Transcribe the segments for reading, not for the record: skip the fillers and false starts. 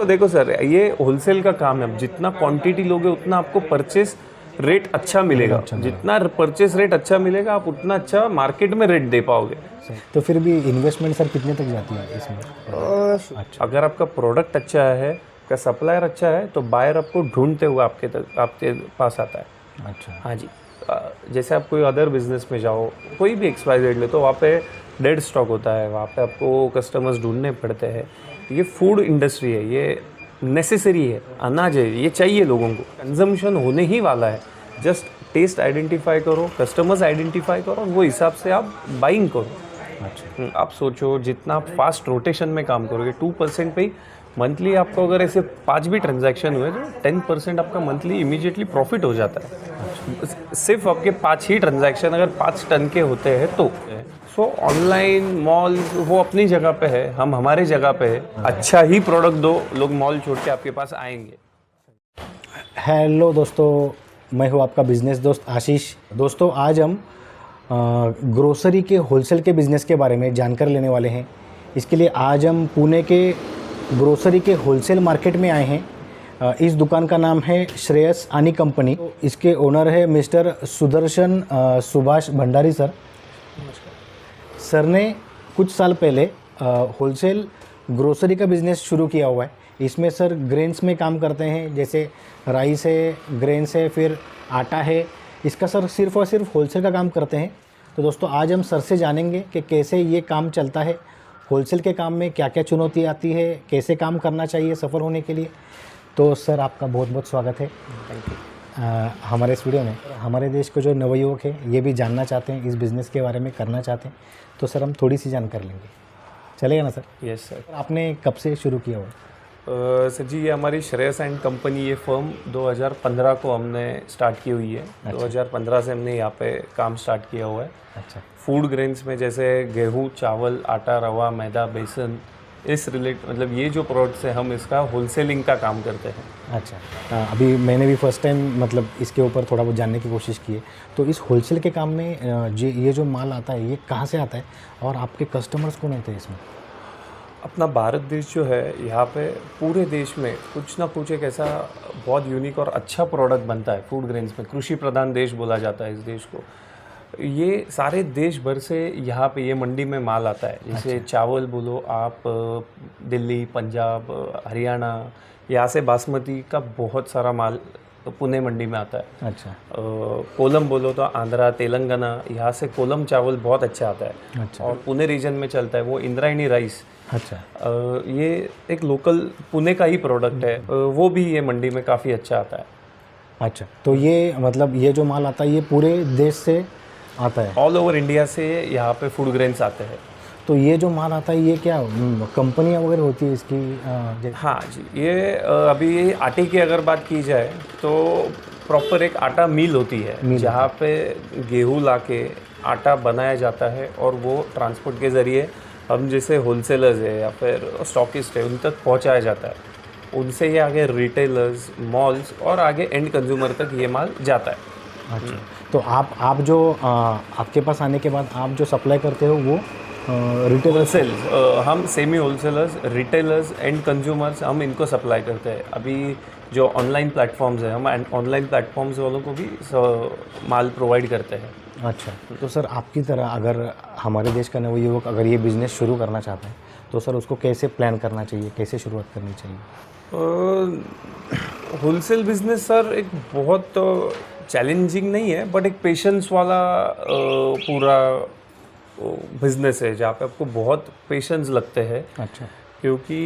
तो देखो सर, ये होलसेल का काम है। जितना क्वांटिटी लोगे उतना आपको परचेस रेट अच्छा मिलेगा। जितना परचेस रेट अच्छा मिलेगा आप उतना अच्छा मार्केट में रेट दे पाओगे। तो फिर भी इन्वेस्टमेंट सर कितने तक जाती है इसमें? अगर आपका प्रोडक्ट अच्छा है, का सप्लायर अच्छा है, तो बायर आपको ढूंढते हुए आपके पास आता है। अच्छा। हाँ जी। जैसे आप कोई अदर बिजनेस में जाओ, कोई भी XYZ ले, तो वहाँ पे डेड स्टॉक होता है, वहाँ पे आपको कस्टमर्स ढूंढने पड़ते हैं। ये फूड इंडस्ट्री है, ये नेसेसरी है, अनाज है, ये चाहिए लोगों को, कंजम्पशन होने ही वाला है। जस्ट टेस्ट आइडेंटिफाई करो, कस्टमर्स आइडेंटिफाई करो, वो हिसाब से आप बाइंग करो। अच्छा। आप सोचो, जितना आप फास्ट रोटेशन में काम करोगे, 2% पे ही मंथली आपको अगर ऐसे 5 भी ट्रांजैक्शन हुए तो 10% आपका मंथली इमीडिएटली प्रॉफिट हो जाता है। सिर्फ आपके 5 ही ट्रांजैक्शन अगर 5 टन के होते हैं तो। सो ऑनलाइन मॉल वो अपनी जगह पे है, हम हमारे जगह पे है। अच्छा ही प्रोडक्ट दो, लोग मॉल छोड़ के आपके पास आएंगे। हेलो दोस्तों, मैं हूँ आपका बिजनेस दोस्त आशीष। दोस्तों, आज हम ग्रोसरी के होलसेल के बिज़नेस के बारे में जानकारी लेने वाले हैं। इसके लिए आज हम पुणे के ग्रोसरी के होलसेल मार्केट में आए हैं। इस दुकान का नाम है श्रेयस आनी कंपनी। इसके ओनर है mister Sudarshan Subhash Bhandari sir. Sir ने कुछ साल पहले होलसेल ग्रोसरी का बिज़नेस शुरू किया हुआ है। इसमें सर ग्रेन्स में काम करते हैं, जैसे राइस है, ग्रेन्स है, फिर आटा है। इसका सर सिर्फ़ और सिर्फ होलसेल का काम करते हैं। तो दोस्तों, आज हम सर से जानेंगे कि कैसे ये काम चलता है, होलसेल के काम में क्या क्या चुनौती आती है, कैसे काम करना चाहिए सफल होने के लिए। तो सर, आपका बहुत बहुत स्वागत है। Thank you. हमारे इस वीडियो में हमारे देश के जो नवयुवक है ये भी जानना चाहते हैं, इस बिज़नेस के बारे में करना चाहते हैं। तो सर, हम थोड़ी सी जानकारी लेंगे, चलेगा ना सर? Yes sir. आपने कब से शुरू किया हुआ? सर जी, ये हमारी श्रेयस एंड कंपनी, ये फर्म 2015 को हमने स्टार्ट की हुई है। 2015 से हमने यहाँ पे काम स्टार्ट किया हुआ है। अच्छा। फूड ग्रेन्स में जैसे गेहूँ, चावल, आटा, रवा, मैदा, बेसन, इस मतलब ये जो प्रोडक्ट्स है, हम इसका होलसेलिंग का काम करते हैं। अच्छा। अभी मैंने भी फर्स्ट टाइम मतलब इसके ऊपर थोड़ा बहुत जानने की कोशिश की है। तो इस होलसेल के काम में ये जो माल आता है ये कहाँ से आता है और आपके कस्टमर्स कौन होते हैं इसमें? अपना भारत देश जो है, यहाँ पे पूरे देश में कुछ ना कुछ एक ऐसा बहुत यूनिक और अच्छा प्रोडक्ट बनता है फूड ग्रेन्स में। कृषि प्रधान देश बोला जाता है इस देश को। ये सारे देश भर से यहाँ पे ये मंडी में माल आता है। जैसे चावल बोलो आप, दिल्ली, पंजाब, हरियाणा, यहाँ से बासमती का बहुत सारा माल पुणे मंडी में आता है। अच्छा। कोलम बोलो तो आंध्रा, तेलंगाना, यहाँ से कोलम चावल बहुत अच्छा आता है। अच्छा। और पुणे रीजन में चलता है वो इंद्रायणी राइस। अच्छा। ये एक लोकल पुणे का ही प्रोडक्ट है, वो भी ये मंडी में काफ़ी अच्छा आता है। अच्छा, तो ये मतलब ये जो माल आता है ये पूरे देश से आता है? ऑल ओवर इंडिया से यहाँ पे फूड ग्रेन्स आते हैं। तो ये जो माल आता है ये क्या कंपनियाँ वगैरह होती है इसकी? हाँ जी, ये अभी आटे की अगर बात की जाए तो प्रॉपर एक आटा मिल होती है, जहाँ पे गेहूँ लाके आटा बनाया जाता है और वो ट्रांसपोर्ट के ज़रिए हम जैसे होलसेलर्स है या फिर स्टॉकिस्ट है उन तक पहुँचाया जाता है। उनसे ये आगे रिटेलर्स, मॉल्स और आगे एंड कंज्यूमर तक ये माल जाता है। अच्छा, तो आप जो आपके पास आने के बाद आप जो सप्लाई करते हो वो रिटेलर होलसेल, हम semi wholesalers, retailers, and consumers, हम इनको सप्लाई करते हैं। अभी जो ऑनलाइन प्लेटफॉर्म्स है, हम ऑनलाइन प्लेटफॉर्म्स वालों को भी माल प्रोवाइड करते हैं। अच्छा, तो सर आपकी तरह अगर हमारे देश का नवयुवक अगर ये बिज़नेस शुरू करना चाहता है तो सर उसको कैसे प्लान करना चाहिए, कैसे शुरुआत करनी चाहिए? होलसेल बिजनेस सर एक बहुत चैलेंजिंग नहीं है, बट एक पेशेंस वाला पूरा बिजनेस है जहाँ पे आपको बहुत पेशेंस लगते हैं। अच्छा। क्योंकि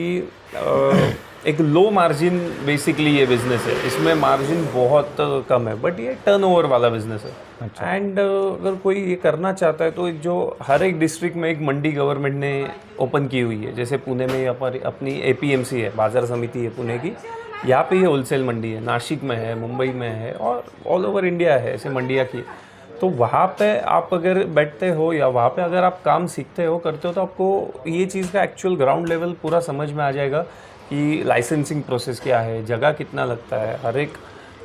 एक लो मार्जिन बेसिकली ये बिज़नेस है, इसमें मार्जिन बहुत कम है, बट ये टर्नओवर वाला बिज़नेस है। अच्छा। एंड अगर कोई ये करना चाहता है तो जो हर एक डिस्ट्रिक्ट में एक मंडी गवर्नमेंट ने ओपन की हुई है। जैसे पुणे में अपनी APMC है, बाज़ार समिति है पुणे की, यहाँ पे ये होलसेल मंडी है। नासिक में है, मुंबई में है और ऑल ओवर इंडिया है ऐसे मंडियाँ की। तो वहाँ पे आप अगर बैठते हो या वहाँ पे अगर आप काम सीखते हो, करते हो, तो आपको ये चीज़ का एक्चुअल ग्राउंड लेवल पूरा समझ में आ जाएगा कि लाइसेंसिंग प्रोसेस क्या है, जगह कितना लगता है। हर एक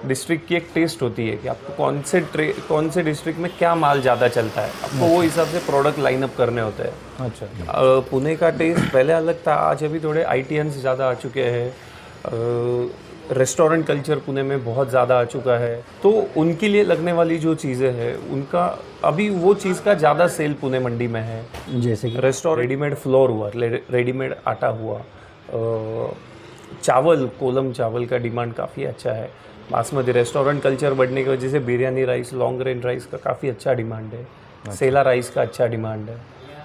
डिस्ट्रिक्ट की एक टेस्ट होती है कि आपको कौन से डिस्ट्रिक्ट में क्या माल ज़्यादा चलता है, आपको वो हिसाब से प्रोडक्ट लाइनअप करने होते हैं। अच्छा। पुणे का टेस्ट पहले अलग था, आज अभी थोड़े ITNs ज़्यादा आ चुके हैं रेस्टोरेंट कल्चर पुणे में बहुत ज़्यादा आ चुका है, तो उनके लिए लगने वाली जो चीज़ें हैं उनका अभी वो चीज़ का ज़्यादा सेल पुणे मंडी में है। जैसे कि रेस्टोरेंट रेडीमेड फ्लोर हुआ, रेडीमेड आटा हुआ, चावल, कोलम चावल का डिमांड काफ़ी अच्छा है। बासमती रेस्टोरेंट कल्चर बढ़ने की वजह से biryani rice, long grain rice का काफ़ी अच्छा डिमांड है। सेला राइस का अच्छा डिमांड है।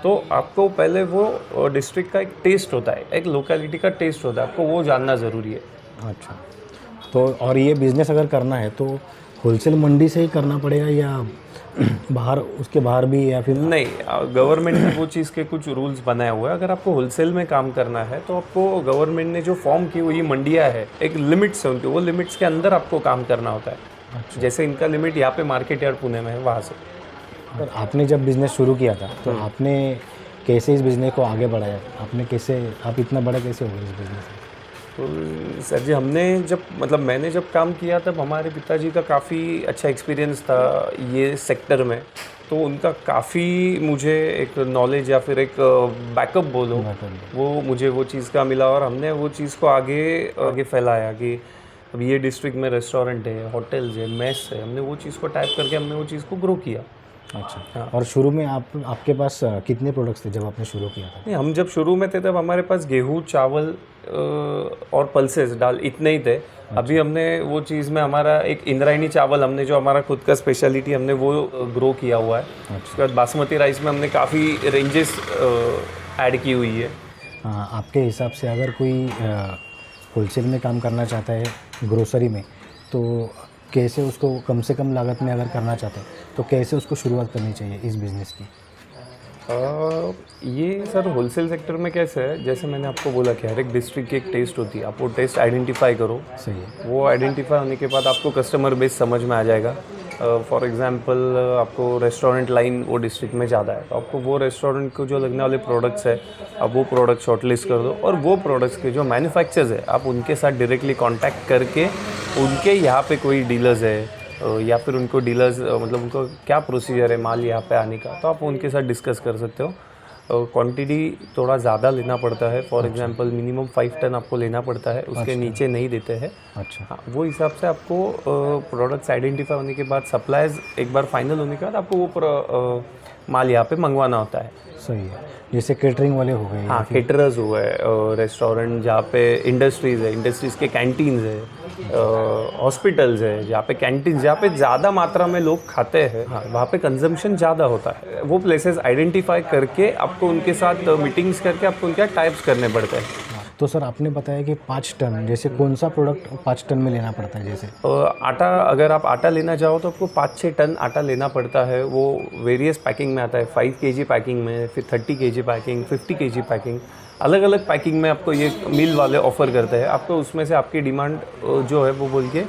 तो आपको पहले वो डिस्ट्रिक्ट का एक टेस्ट होता है, एक लोकेलिटी का टेस्ट होता है, आपको वो जानना ज़रूरी है। अच्छा, तो और ये बिज़नेस अगर करना है तो होलसेल मंडी से ही करना पड़ेगा या बाहर, उसके बाहर भी, या फिर? नहीं, गवर्नमेंट ने वो चीज़ के कुछ रूल्स बनाए हुए हैं। अगर आपको होलसेल में काम करना है तो आपको गवर्नमेंट ने जो फॉर्म की हुई मंडियाँ है, एक लिमिट्स है उनके, वो लिमिट्स के अंदर आपको काम करना होता है। अच्छा। जैसे इनका लिमिट यहाँ पे मार्केट यार्ड पुणे में है, वहाँ से। पर आपने जब बिज़नेस शुरू किया था तो आपने कैसे इस बिज़नेस को आगे बढ़ाया? आपने कैसे, आप इतना बड़ा कैसे हो गए इस बिज़नेस में? तो सर जी, मैंने जब काम किया तब हमारे पिताजी का काफ़ी अच्छा एक्सपीरियंस था ये सेक्टर में, तो उनका काफ़ी मुझे एक नॉलेज या फिर एक बैकअप बोलो, वो मुझे वो चीज़ का मिला और हमने वो चीज़ को आगे फैलाया कि अब ये डिस्ट्रिक्ट में रेस्टोरेंट है, होटल्स है, मेस है, हमने वो चीज़ को टाइप करके हमने वो चीज़ को ग्रो किया। अच्छा। हाँ। और शुरू में आपके पास कितने प्रोडक्ट्स थे जब आपने शुरू किया था? नहीं, हम जब शुरू में थे तब हमारे पास गेहूँ, चावल और पल्सेस, दाल, इतने ही थे। अभी हमने वो चीज़ में हमारा एक इंद्रायणी चावल, हमने जो हमारा खुद का स्पेशलिटी हमने वो ग्रो किया हुआ है। उसके बाद बासमती राइस में हमने काफ़ी रेंजेस ऐड की हुई है। हाँ, आपके हिसाब से अगर कोई होलसेल में काम करना चाहता है ग्रोसरी में, तो कैसे उसको कम से कम लागत में अगर करना चाहते हैं तो कैसे उसको शुरुआत करनी चाहिए इस बिज़नेस की? ये सर होलसेल सेक्टर में कैसे है, जैसे मैंने आपको बोला कि हर एक डिस्ट्रिक्ट की एक टेस्ट होती है, आप वो टेस्ट आइडेंटिफाई करो। सही है। वो आइडेंटिफाई होने के बाद आपको कस्टमर बेस समझ में आ जाएगा। फॉर एग्जांपल आपको रेस्टोरेंट लाइन वो डिस्ट्रिक्ट में ज़्यादा है, तो आपको वो रेस्टोरेंट को जो लगने वाले प्रोडक्ट्स है, आप वो प्रोडक्ट शॉर्टलिस्ट कर दो और वो प्रोडक्ट्स के जो मैन्युफैक्चरर्स है आप उनके साथ डायरेक्टली कांटेक्ट करके, उनके यहाँ पे कोई डीलर्स है या फिर उनको डीलर्स उनको क्या प्रोसीजर है माल यहाँ पे आने का, तो आप उनके साथ डिस्कस कर सकते हो। क्वांटिटी थोड़ा ज़्यादा लेना पड़ता है, फॉर एग्जांपल मिनिमम 5 टन आपको लेना पड़ता है, उसके नीचे नहीं देते हैं। अच्छा। हाँ, वो हिसाब से आपको प्रोडक्ट्स आइडेंटिफाई होने के बाद, सप्लाईज एक बार फाइनल होने के बाद आपको वो माल यहाँ पे मंगवाना होता है। सही है। जैसे केटरिंग वाले हो गए। हाँ, केटरर्स हुए, रेस्टोरेंट जहाँ पे इंडस्ट्रीज़ है, इंडस्ट्रीज़ के कैंटीन्स है, हॉस्पिटल्स है जहाँ पे कैंटीन, जहाँ पे ज़्यादा मात्रा में लोग खाते हैं, हाँ, वहाँ पे कंजम्पशन ज़्यादा होता है। वो प्लेसेस आइडेंटिफाई करके आपको उनके साथ मीटिंग्स करके आपको उनके टाइप्स करने पड़ते हैं। तो सर आपने बताया कि 5 टन, जैसे कौन सा प्रोडक्ट 5 टन में लेना पड़ता है? जैसे आटा, अगर आप आटा लेना चाहो तो आपको 5-6 टन आटा लेना पड़ता है। वो वेरियस पैकिंग में आता है, 5 kg पैकिंग में, फिर 30 kg पैकिंग, 50 kg पैकिंग, अलग अलग पैकिंग में आपको ये मिल वाले ऑफ़र करते हैं। आपको उसमें से आपकी डिमांड जो है वो बोल के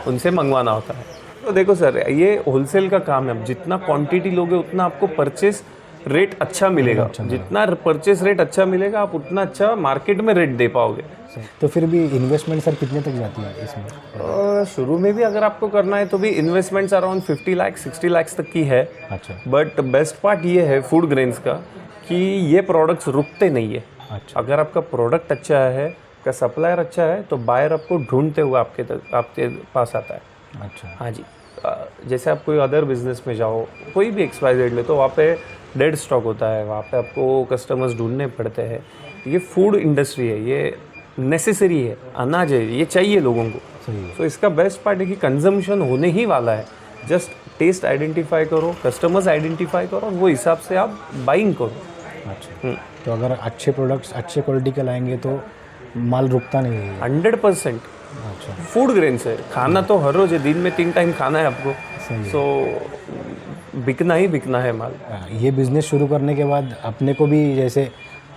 उनसे मंगवाना होता है। तो देखो सर, ये होलसेल का काम है, जितना क्वांटिटी लोगे उतना आपको परचेस रेट अच्छा मिलेगा। जितना परचेस रेट अच्छा मिलेगा आप उतना अच्छा मार्केट में रेट दे पाओगे। तो फिर भी इन्वेस्टमेंट सर कितने तक जाती है इसमें? शुरू में भी अगर आपको करना है तो भी इन्वेस्टमेंट्स अराउंड 50 लाख 60 लाख तक की है। अच्छा। बट बेस्ट पार्ट ये है फूड ग्रेन्स का कि ये प्रोडक्ट्स रुकते नहीं है। अच्छा। अगर आपका प्रोडक्ट अच्छा है, का सप्लायर अच्छा है, तो बायर आपको ढूंढते हुए आपके पास आता है। अच्छा। हाँ जी। जैसे आप कोई अदर बिजनेस में जाओ, कोई भी XYZ ले, तो वहाँ पे डेड स्टॉक होता है, वहाँ पे आपको कस्टमर्स ढूंढने पड़ते हैं। ये फूड इंडस्ट्री है, ये नेसेसरी है, अनाज है, ये चाहिए लोगों को। तो इसका बेस्ट पार्ट है कि कंजम्पशन होने ही वाला है। जस्ट टेस्ट आइडेंटिफाई करो, कस्टमर्स आइडेंटिफाई करो और वो हिसाब से आप बाइंग करो। अच्छा। तो अगर अच्छे प्रोडक्ट्स अच्छे क्वालिटी के लाएंगे तो माल रुकता नहीं है? 100%। अच्छा। फूड ग्रेन्स है, खाना तो हर रोज है, दिन में 3 टाइम खाना है आपको, सो बिकना ही बिकना है माल। ये बिज़नेस शुरू करने के बाद अपने को भी जैसे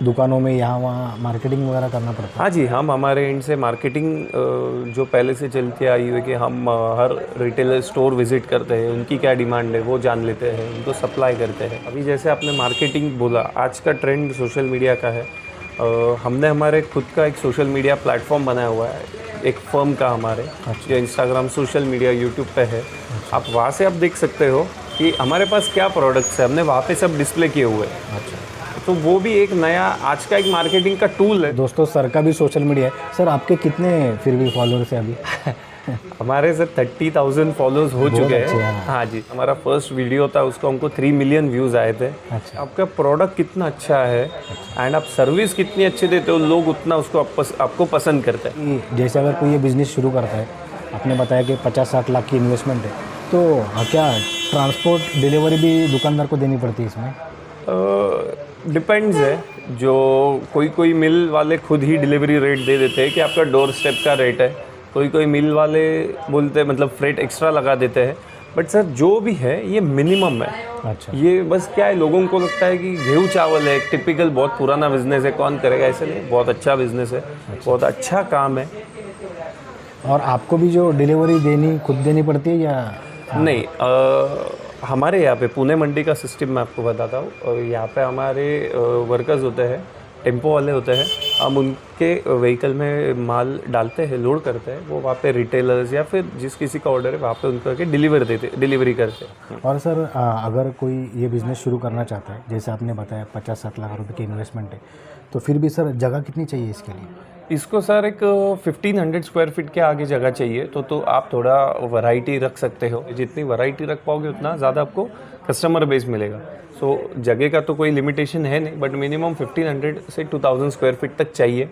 दुकानों में यहाँ वहाँ मार्केटिंग वगैरह करना पड़ता है? हाँ जी, हम हमारे एंड से मार्केटिंग जो पहले से चलती आई हुई है कि हम हर रिटेलर स्टोर विजिट करते हैं, उनकी क्या डिमांड है वो जान लेते हैं, उनको सप्लाई करते हैं। अभी जैसे आपने मार्केटिंग बोला, आज का ट्रेंड सोशल मीडिया का है। हमने हमारे खुद का एक सोशल मीडिया प्लेटफॉर्म बनाया हुआ है, एक फर्म का हमारे, जो इंस्टाग्राम, सोशल मीडिया, यूट्यूब पे है। आप वहाँ से आप देख सकते हो कि हमारे पास क्या प्रोडक्ट्स है, हमने वहाँ पे सब डिस्प्ले किए हुए हैं। अच्छा। तो वो भी एक नया आज का एक मार्केटिंग का टूल है। दोस्तों सर का भी सोशल मीडिया है। सर आपके कितने फिर भी फॉलोअर्स हैं अभी? हमारे सर 30,000 फॉलोअर्स हो चुके अच्छे हैं। हैं। हाँ जी, हमारा फर्स्ट वीडियो था, उसको हमको 3 मिलियन व्यूज़ आए थे। अच्छा। आपका प्रोडक्ट कितना अच्छा है एंड आप सर्विस कितनी अच्छी देते हो, लोग उतना उसको आपको पसंद करते हैं। कि जैसे अगर कोई ये बिज़नेस शुरू करता है, आपने बताया कि 50-60 लाख की इन्वेस्टमेंट है, तो क्या ट्रांसपोर्ट डिलीवरी भी दुकानदार को देनी पड़ती है इसमें? डिपेंड्स है, जो कोई मिल वाले खुद ही डिलीवरी रेट दे देते हैं कि आपका डोर स्टेप का रेट है। कोई मिल वाले बोलते हैं मतलब फ्रेट एक्स्ट्रा लगा देते हैं। बट सर जो भी है ये मिनिमम है। अच्छा। ये बस क्या है, लोगों को लगता है कि गेहूँ चावल है, एक टिपिकल बहुत पुराना बिजनेस है, कौन करेगा, ऐसे नहीं, बहुत अच्छा बिजनेस है, बहुत अच्छा काम है। और आपको भी जो डिलीवरी खुद देनी पड़ती है या? नहीं, हमारे यहाँ पे पुणे मंडी का सिस्टम मैं आपको बताता हूँ। और यहाँ पे हमारे वर्कर्स होते हैं, टेम्पो वाले होते हैं, हम उनके व्हीकल में माल डालते हैं, लोड करते हैं, वो वहाँ पे रिटेलर्स या फिर जिस किसी का ऑर्डर है वहाँ पे उनको आके डिलीवरी करते हैं। और सर अगर कोई ये बिज़नेस शुरू करना चाहता है, जैसे आपने बताया 50-60 लाख रुपए की इन्वेस्टमेंट है, तो फिर भी सर जगह कितनी चाहिए इसके लिए? इसको सर एक 1500 स्क्वायर फीट के आगे जगह चाहिए, तो आप थोड़ा वैरायटी रख सकते हो। जितनी वैरायटी रख पाओगे उतना ज़्यादा आपको कस्टमर बेस मिलेगा। सो जगह का तो कोई लिमिटेशन है नहीं, बट मिनिमम 1500 से 2000 स्क्वायर फीट तक चाहिए।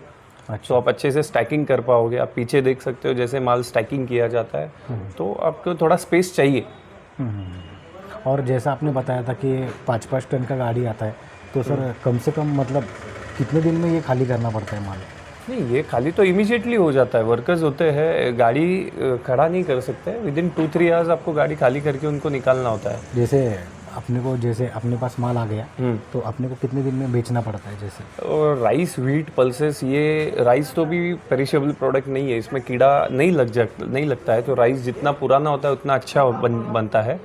अच्छा। तो आप अच्छे से स्टैकिंग कर पाओगे। आप पीछे देख सकते हो जैसे माल स्टैकिंग किया जाता है, तो आपको थोड़ा स्पेस चाहिए। और जैसा आपने बताया था कि 5-5 टन का गाड़ी आता है, तो सर कम से कम मतलब कितने दिन में ये खाली करना पड़ता है माल? नहीं, ये खाली तो इमीडिएटली हो जाता है। वर्कर्स होते हैं, गाड़ी खड़ा नहीं कर सकते, विदिन 2-3 आवर्स आपको गाड़ी खाली करके उनको निकालना होता है। जैसे अपने पास माल आ गया, तो अपने को कितने दिन में बेचना पड़ता है? जैसे और राइस, व्हीट, पल्सेस, ये राइस तो भी पेरिशेबल प्रोडक्ट नहीं है, इसमें कीड़ा नहीं लगता है। तो राइस जितना पुराना होता है उतना अच्छा बनता है।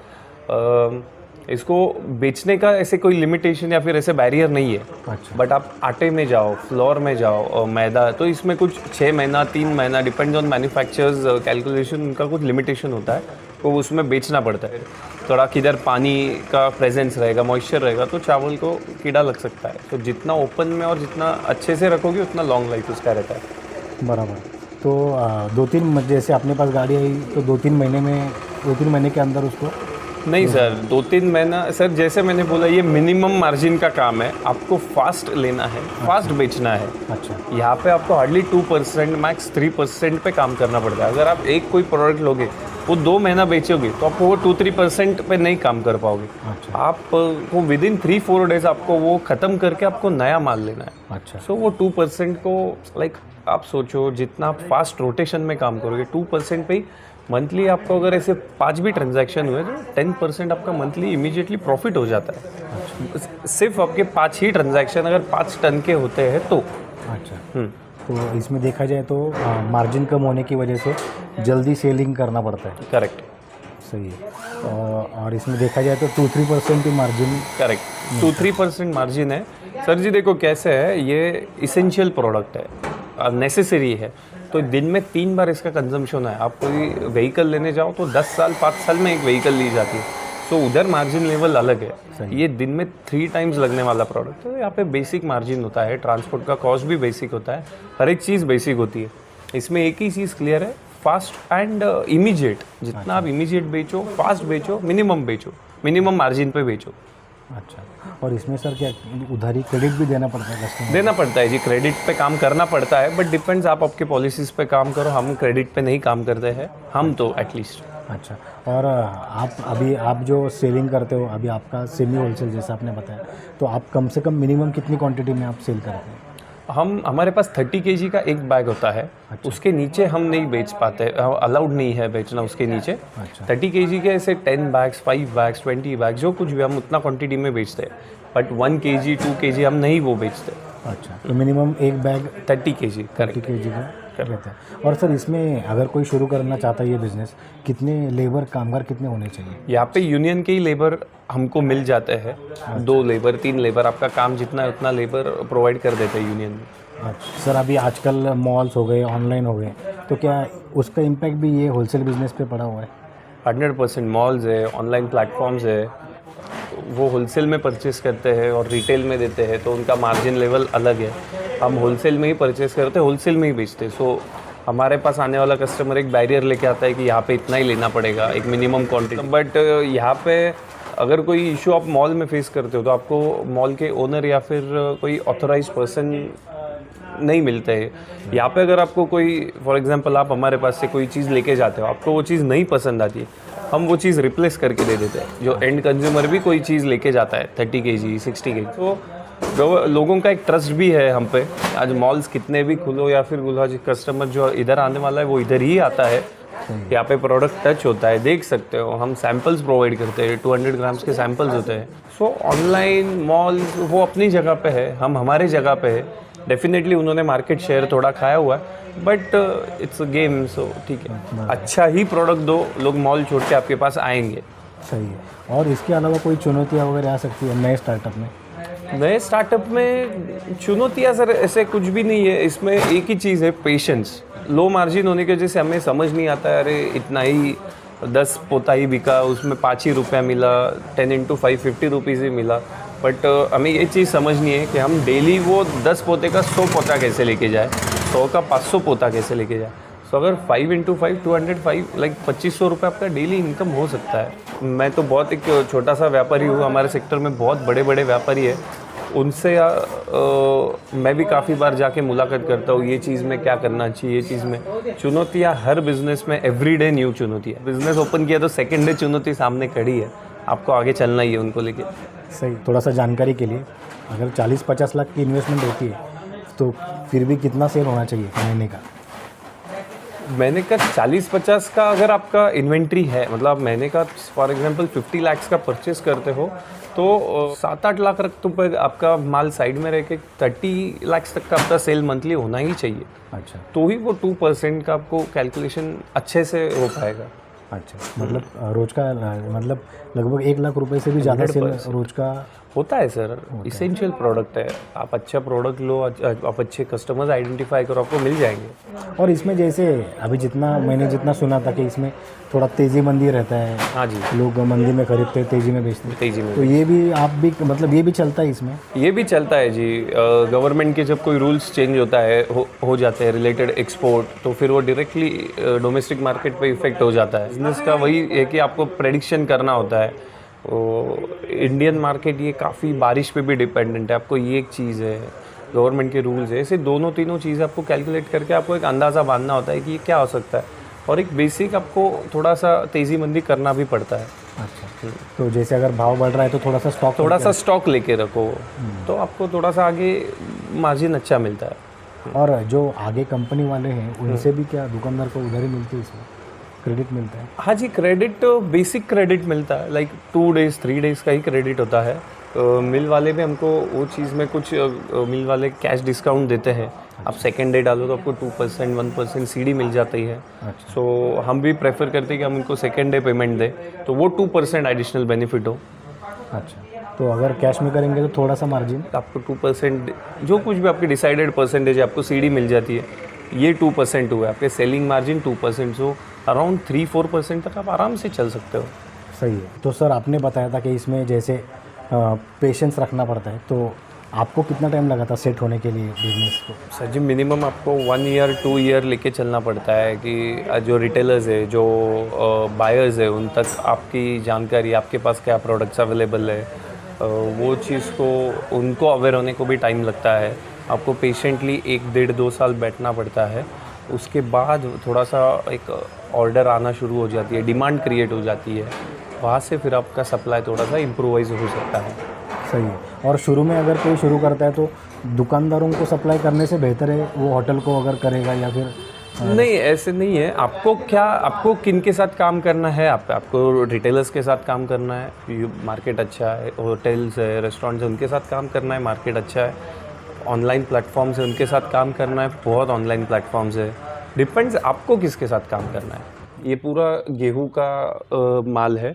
इसको बेचने का ऐसे कोई लिमिटेशन या फिर ऐसे बैरियर नहीं है। अच्छा। बट आप आटे में जाओ, फ्लोर में जाओ और मैदा, तो इसमें कुछ 6 महीना 3 महीना डिपेंड्स ऑन मैन्युफैक्चरर्स कैलकुलेशन, उनका कुछ लिमिटेशन होता है, तो उसमें बेचना पड़ता है। थोड़ा किधर पानी का प्रेजेंस रहेगा, मॉइस्चर रहेगा, तो चावल को कीड़ा लग सकता है। तो जितना ओपन में और जितना अच्छे से रखोगे उतना लॉन्ग लाइफ उसका रहता है। बराबर। तो 2-3 जैसे अपने पास गाड़ी आई तो 2-3 महीने के अंदर उसको? नहीं सर, 2-3 महीना सर, जैसे मैंने बोला ये मिनिमम मार्जिन का काम है। आपको फास्ट लेना है, फास्ट बेचना है। अच्छा। यहाँ पे आपको हार्डली 2% मैक्स 3% पे काम करना पड़ता है। अगर आप कोई प्रोडक्ट लोगे, वो 2 महीना बेचोगे, तो आपको वो 2-3% पे नहीं काम कर पाओगे। अच्छा। आपको विदिन 3-4 डेज आपको वो ख़त्म करके आपको नया माल लेना है। अच्छा। सो वो 2% को लाइक आप सोचो, जितना आप फास्ट रोटेशन में काम करोगे 2% पे ही मंथली आपको अगर ऐसे 5 भी ट्रांजैक्शन हुए तो 10% आपका मंथली इमीडिएटली प्रॉफिट हो जाता है। सिर्फ आपके 5 ही ट्रांजैक्शन अगर 5 टन के होते हैं तो। अच्छा। तो इसमें देखा जाए तो मार्जिन कम होने की वजह से जल्दी सेलिंग करना पड़ता है। करेक्ट। सही है। और इसमें देखा जाए तो 2-3% ही मार्जिन। करेक्ट, 2-3% मार्जिन है। सर जी देखो कैसे है, ये इसेंशियल प्रोडक्ट है, नेसेसरी है। तो दिन में 3 बार इसका कंजम्पशन है। आप कोई व्हीकल लेने जाओ तो 10 साल 5 साल में एक व्हीकल ली जाती है। सो उधर मार्जिन लेवल अलग है। ये दिन में 3 टाइम्स लगने वाला प्रोडक्ट है। यहाँ पे बेसिक मार्जिन होता है, ट्रांसपोर्ट का कॉस्ट भी बेसिक होता है, हर एक चीज़ बेसिक होती है। इसमें एक ही चीज़ क्लियर है, फास्ट एंड इमीडिएट। जितना आप इमीडिएट बेचो, फास्ट बेचो, मिनिमम मार्जिन पे बेचो। अच्छा। और इसमें सर क्या उधारी क्रेडिट भी देना पड़ता है कस्टमर? देना पड़ता है जी, क्रेडिट पे काम करना पड़ता है, बट डिपेंड्स, आप आपके पॉलिसीज़ पे काम करो। हम क्रेडिट पे नहीं काम करते हैं, हम तो एटलीस्ट। अच्छा। और आप जो सेलिंग करते हो, अभी आपका सेमी होलसेल जैसा आपने बताया, तो आप कम से कम मिनिमम कितनी क्वांटिटी में आप सेल करते हैं? हमारे पास 30 kg का एक बैग होता है। अच्छा। उसके नीचे हम नहीं बेच पाते, अलाउड नहीं है बेचना उसके नीचे। अच्छा। 30 kg के ऐसे 10 बैग्स, 5 बैग्स, 20 बैग्स, जो कुछ भी हम उतना क्वांटिटी में बेचते हैं। बट 1 kg 2 kg हम नहीं वो बेचते। अच्छा। तो मिनिमम एक बैग 30 kg, करेक्ट, 30 kg का रहता है। और सर इसमें अगर कोई शुरू करना चाहता है ये बिज़नेस, कितने कामगार कितने होने चाहिए? यहाँ पे यूनियन के ही लेबर हमको मिल जाते हैं। 2 लेबर 3 लेबर, आपका काम जितना है उतना लेबर प्रोवाइड कर देते हैं यूनियन में। अच्छा। सर अभी आजकल मॉल्स हो गए, ऑनलाइन हो गए, तो क्या उसका इम्पैक्ट भी ये होलसेल बिजनेस पे पड़ा हुआ है? 100% मॉल्स है, ऑनलाइन प्लेटफॉर्म्स है, वो होलसेल में परचेस करते हैं और रिटेल में देते हैं तो उनका मार्जिन लेवल अलग है। हम होलसेल में ही परचेस करते हैं, होलसेल में ही बेचते हैं। सो हमारे पास आने वाला कस्टमर एक बैरियर लेके आता है कि यहाँ पे इतना ही लेना पड़ेगा, एक मिनिमम क्वांटिटी। बट यहाँ पे अगर कोई इशू आप मॉल में फेस करते हो तो आपको मॉल के ओनर या फिर कोई ऑथोराइज पर्सन नहीं मिलते हैं। यहाँ पे अगर आपको कोई फॉर एग्जांपल आप हमारे पास से कोई चीज़ लेके जाते हो, आपको वो चीज़ नहीं पसंद आती है, हम वो चीज़ रिप्लेस करके दे देते हैं। जो एंड कंज्यूमर भी कोई चीज़ लेके जाता है 30 kg 60 kg, तो लोगों का एक ट्रस्ट भी है हम पे। आज मॉल्स कितने भी खुलो या फिर खुलो, आज कस्टमर जो इधर आने वाला है वो इधर ही आता है। यहाँ पे प्रोडक्ट टच होता है, देख सकते हो। हम सैंपल्स प्रोवाइड करते हैं, 200 ग्राम्स के सैंपल्स होते हैं। सो ऑनलाइन मॉल वो अपनी जगह पे है, हम हमारे जगह पे है। डेफिनेटली उन्होंने मार्केट शेयर थोड़ा खाया हुआ है, बट इट्स अ गेम। सो ठीक है, अच्छा ही प्रोडक्ट दो, लोग मॉल छोड़ के आपके पास आएंगे। सही है। और इसके अलावा कोई चुनौतियाँ वगैरह आ सकती है नए स्टार्टअप में? नए स्टार्टअप में चुनौतियाँ सर ऐसे कुछ भी नहीं है। इसमें एक ही चीज़ है, पेशेंस। लो मार्जिन होने की वजह से हमें समझ नहीं आता है, अरे इतना ही 10 पोता ही बिका, उसमें 5 ही रुपया मिला, 10 × 5 50 रुपीज़ ही मिला। बट हमें ये चीज़ समझनी है कि हम डेली वो 10 पोते का 100 पोता कैसे लेके जाए, 100 का 500 पोता कैसे लेके जाए। सो अगर 5 × 5 205 लाइक 2500 रुपये आपका डेली इनकम हो सकता है। मैं तो बहुत एक छोटा सा व्यापारी हूँ, हमारे सेक्टर में बहुत बड़े बड़े व्यापारी है, उनसे मैं भी काफ़ी बार जाके मुलाकात करता हूँ, ये चीज़ में क्या करना चाहिए, ये चीज़ में चुनौतियाँ हर बिज़नेस में एवरीडे न्यू चुनौती है। बिज़नेस ओपन किया तो सेकेंड डे चुनौती सामने खड़ी है, आपको आगे चलना ही है उनको लेके। सही। थोड़ा सा जानकारी के लिए, अगर 40-50 लाख की इन्वेस्टमेंट होती है तो फिर भी कितना सेल होना चाहिए महीने का? महीने का 40-50 का अगर आपका इन्वेंट्री है, मतलब आप महीने का फॉर एग्जांपल 50 लाख का परचेस करते हो तो 7-8 लाख रुपये आपका माल साइड में रह के 30 लाख तक का आपका सेल मंथली होना ही चाहिए। अच्छा, तो ही वो 2% का आपको कैलकुलेशन अच्छे से हो पाएगा। अच्छा। मतलब रोज का मतलब लगभग 1 लाख रुपए से भी ज़्यादा सेल रोज का होता है सर, इसेंशियल प्रोडक्ट है। आप अच्छा प्रोडक्ट लो, आप अच्छे कस्टमर्स आइडेंटिफाई करो, आपको मिल जाएंगे। और इसमें जैसे अभी मैंने जितना सुना था कि इसमें थोड़ा तेज़ी मंदी रहता है। हाँ जी, लोग मंदी में खरीदते हैं, तेज़ी में बेचते हैं। तेजी में तो ये भी आप भी मतलब ये भी चलता है इसमें? ये भी चलता है जी। गवर्नमेंट के जब कोई रूल्स चेंज होता है हो जाते हैं रिलेटेड एक्सपोर्ट, तो फिर वो डायरेक्टली डोमेस्टिक मार्केट पे इफेक्ट हो जाता है। बिजनेस का वही है कि आपको प्रेडिक्शन करना होता है। इंडियन मार्केट ये काफ़ी बारिश पे भी डिपेंडेंट है। आपको ये एक चीज़ है, गवर्नमेंट के रूल्स है, ऐसे दोनों तीनों चीज़ें आपको कैलकुलेट करके आपको एक अंदाज़ा बांधना होता है कि ये क्या हो सकता है, और एक बेसिक आपको थोड़ा सा तेज़ी मंदी करना भी पड़ता है। अच्छा, तो जैसे अगर भाव बढ़ रहा है तो थोड़ा सा स्टॉक लेके रखो, तो आपको थोड़ा सा आगे मार्जिन अच्छा मिलता है। और जो आगे कंपनी वाले हैं उनसे भी क्या दुकानदार को उधारी मिलती है, इसमें क्रेडिट मिलता है? हाँ जी, क्रेडिट बेसिक क्रेडिट मिलता है, लाइक 2 days 3 days का ही क्रेडिट होता है। मिल वाले भी हमको वो चीज़ में कुछ मिल वाले कैश डिस्काउंट देते हैं। आप सेकेंड डे डालो तो आपको 2% 1% सीडी मिल जाती है। सो हम भी प्रेफर करते हैं कि हम इनको सेकेंड डे पेमेंट दें, तो वो 2% एडिशनल बेनिफिट हो। अच्छा, तो अगर कैश में करेंगे तो थोड़ा सा मार्जिन आपको 2%, जो कुछ भी आपकी डिसाइडेड परसेंटेज है, आपको सीडी मिल जाती है। ये 2% हुआ, आपके सेलिंग मार्जिन 2%, सो अराउंड 3-4% तक आप आराम से चल सकते हो। सही है। तो सर आपने बताया था कि इसमें जैसे पेशेंस रखना पड़ता है, तो आपको कितना टाइम लगा था सेट होने के लिए बिजनेस को? सर जी, मिनिमम आपको 1 year 2 year लेके चलना पड़ता है कि जो रिटेलर्स है, जो बायर्स है, उन तक आपकी जानकारी, आपके पास क्या प्रोडक्ट्स अवेलेबल है, वो चीज़ को उनको अवेयर होने को भी टाइम लगता है। आपको पेशेंटली 1-1.5-2 साल बैठना पड़ता है। उसके बाद थोड़ा सा एक ऑर्डर आना शुरू हो जाती है, डिमांड क्रिएट हो जाती है, वहाँ से फिर आपका सप्लाई थोड़ा सा इम्प्रोवाइज हो सकता है। सही है। और शुरू में अगर कोई शुरू करता है तो दुकानदारों को सप्लाई करने से बेहतर है वो होटल को अगर करेगा, या फिर नहीं, ऐसे नहीं है। आपको किन के साथ काम करना है? आपको रिटेलर्स के साथ काम करना है, मार्केट अच्छा है, होटल्स है, रेस्टोरेंट्स है, उनके साथ काम करना है, मार्केट अच्छा है। ऑनलाइन प्लेटफॉर्म्स है, उनके साथ काम करना है, बहुत ऑनलाइन प्लेटफॉर्म्स है। डिपेंड्स आपको किसके साथ काम करना है। ये पूरा गेहूं का माल है,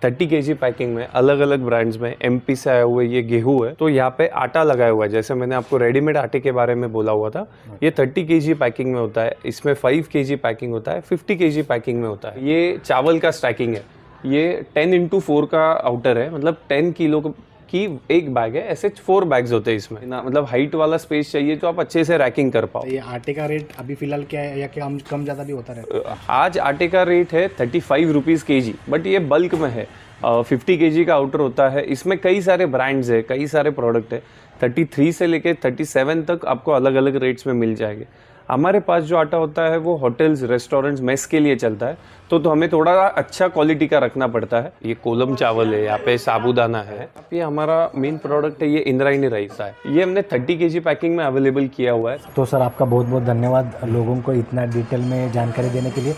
30 kg पैकिंग में, अलग अलग ब्रांड्स में, MP से आया हुआ ये गेहूं है। तो यहाँ पे आटा लगाया हुआ है, जैसे मैंने आपको रेडीमेड आटे के बारे में बोला हुआ था। ये 30 kg पैकिंग में होता है, इसमें 5 kg पैकिंग होता है, 50 kg पैकिंग में होता है। ये चावल का स्टैकिंग है। ये 10x4 का आउटर है, मतलब 10 किलो की एक बैग है। ऐसे 4 बैग्स होते हैं इसमें ना, मतलब हाइट वाला स्पेस चाहिए तो आप अच्छे से रैकिंग कर पाओ। ये आटे का रेट अभी फिलहाल क्या है, या कम कम ज़्यादा भी होता रहता आज आटे का रेट है 35 रुपीज़ kg, बट ये बल्क में है। 50 kg का आउटर होता है। इसमें कई सारे ब्रांड्स है, कई सारे प्रोडक्ट है। 33 से लेके 37 तक आपको अलग अलग रेट्स में मिल जाएंगे। हमारे पास जो आटा होता है वो होटल्स, रेस्टोरेंट्स, मेस के लिए चलता है, तो हमें थोड़ा अच्छा क्वालिटी का रखना पड़ता है। ये कोलम चावल है, यहाँ पे साबूदाना है। ये हमारा मेन प्रोडक्ट है, ये इंद्रायणी राइस है। ये हमने 30 kg पैकिंग में अवेलेबल किया हुआ है। तो सर आपका बहुत बहुत धन्यवाद लोगों को इतना डिटेल में जानकारी देने के लिए।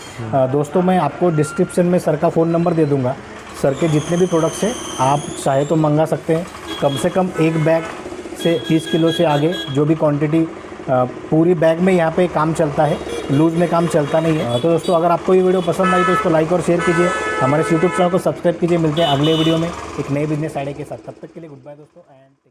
दोस्तों मैं आपको डिस्क्रिप्शन में सर का फ़ोन नंबर दे दूँगा। सर के जितने भी प्रोडक्ट्स हैं आप चाहे तो मंगा सकते हैं। कम से कम एक बैग से 30 किलो से आगे जो भी क्वांटिटी, पूरी बैग में यहाँ पे काम चलता है, लूज़ में काम चलता नहीं है। तो दोस्तों अगर आपको ये वीडियो पसंद आई तो इसको लाइक और शेयर कीजिए, हमारे यूट्यूब चैनल को सब्सक्राइब कीजिए। मिलते हैं अगले वीडियो में एक नए बिजनेस आइडिया के साथ। तब तक के लिए गुड बाय दोस्तों एंड